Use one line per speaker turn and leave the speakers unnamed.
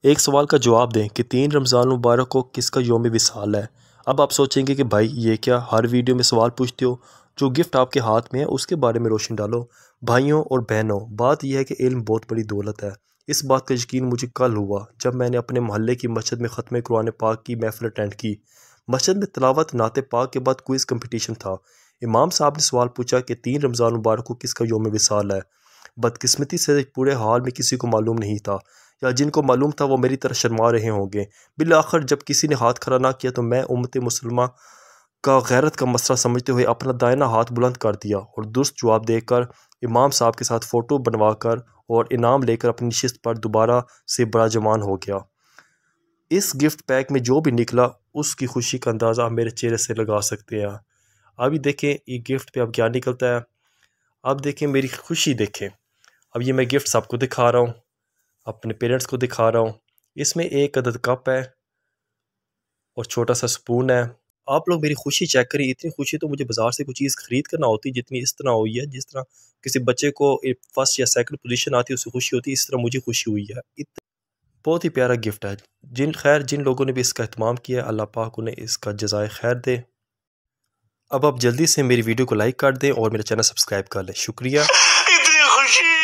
ایک سوال کا جواب دیں کہ 3 رمضان المبارک کو کس کا یوم وصال ہے۔ اب آپ سوچیں گے کہ بھائی یہ کیا ہر ویڈیو میں سوال پوچھتے ہو؟ جو گفٹ آپ کے ہاتھ میں ہے اس کے بارے میں روشن ڈالو۔ بھائیوں اور بہنوں، بات یہ ہے کہ علم بہت بڑی دولت ہے۔ اس بات کا یقین مجھے کل ہوا جب میں نے اپنے محلے کی مسجد میں ختم قرآن پاک کی محفل اٹینڈ کی۔ مسجد میں تلاوت نعت پاک کے بعد کوئز کمپٹیشن تھا۔ امام صاحب نے سوال پوچھا کہ 3 رمضان المبارک کو کس کا یوم وصال ہے۔ بدقسمتی سے پورے حال میں کسی کو معلوم نہیں تھا، یا جن کو معلوم تھا وہ میری طرح شرما رہے ہوں گے۔ بالآخر جب کسی نے ہاتھ کھڑا نہ کیا تو میں امت مسلمہ کا غیرت کا مسئلہ سمجھتے ہوئے اپنا دائنا ہاتھ بلند کر دیا اور درست جواب دے کر امام صاحب کے ساتھ فوٹو بنوا کر اور انعام لے کر اپنی نشست پر دوبارہ سے بڑا جوان ہو گیا۔ اس گفٹ پیک میں جو بھی نکلا اس کی خوشی کا اندازہ آپ میرے چہرے سے لگا سکتے ہیں۔ ابھی دیکھیں یہ گفٹ پہ اب کیا نکلتا ہے۔ اب دیکھیں میری خوشی دیکھیں۔ اب یہ میں گفٹ سب کو دکھا رہا ہوں، اپنے پیرنٹس کو دکھا رہا ہوں۔ اس میں 1 عدد کپ ہے اور چھوٹا سا سپون ہے۔ آپ لوگ میری خوشی چیک کریں، اتنی خوشی تو مجھے بازار سے کوئی چیز خرید کرنا ہوتی جتنی اس طرح ہوئی ہے۔ جس طرح کسی بچے کو فرسٹ یا سیکنڈ پوزیشن آتی ہے اس سے خوشی ہوتی ہے، اس طرح مجھے خوشی ہوئی ہے۔ بہت ہی پیارا گفٹ ہے۔ جن لوگوں نے بھی اس کا اہتمام کیا، اللہ پاک انہیں اس کا جزائے خیر دے۔ اب آپ جلدی سے میری ویڈیو کو لائک کر دیں اور میرا چینل سبسکرائب کر لیں۔ شکریہ۔ اتنی خوشی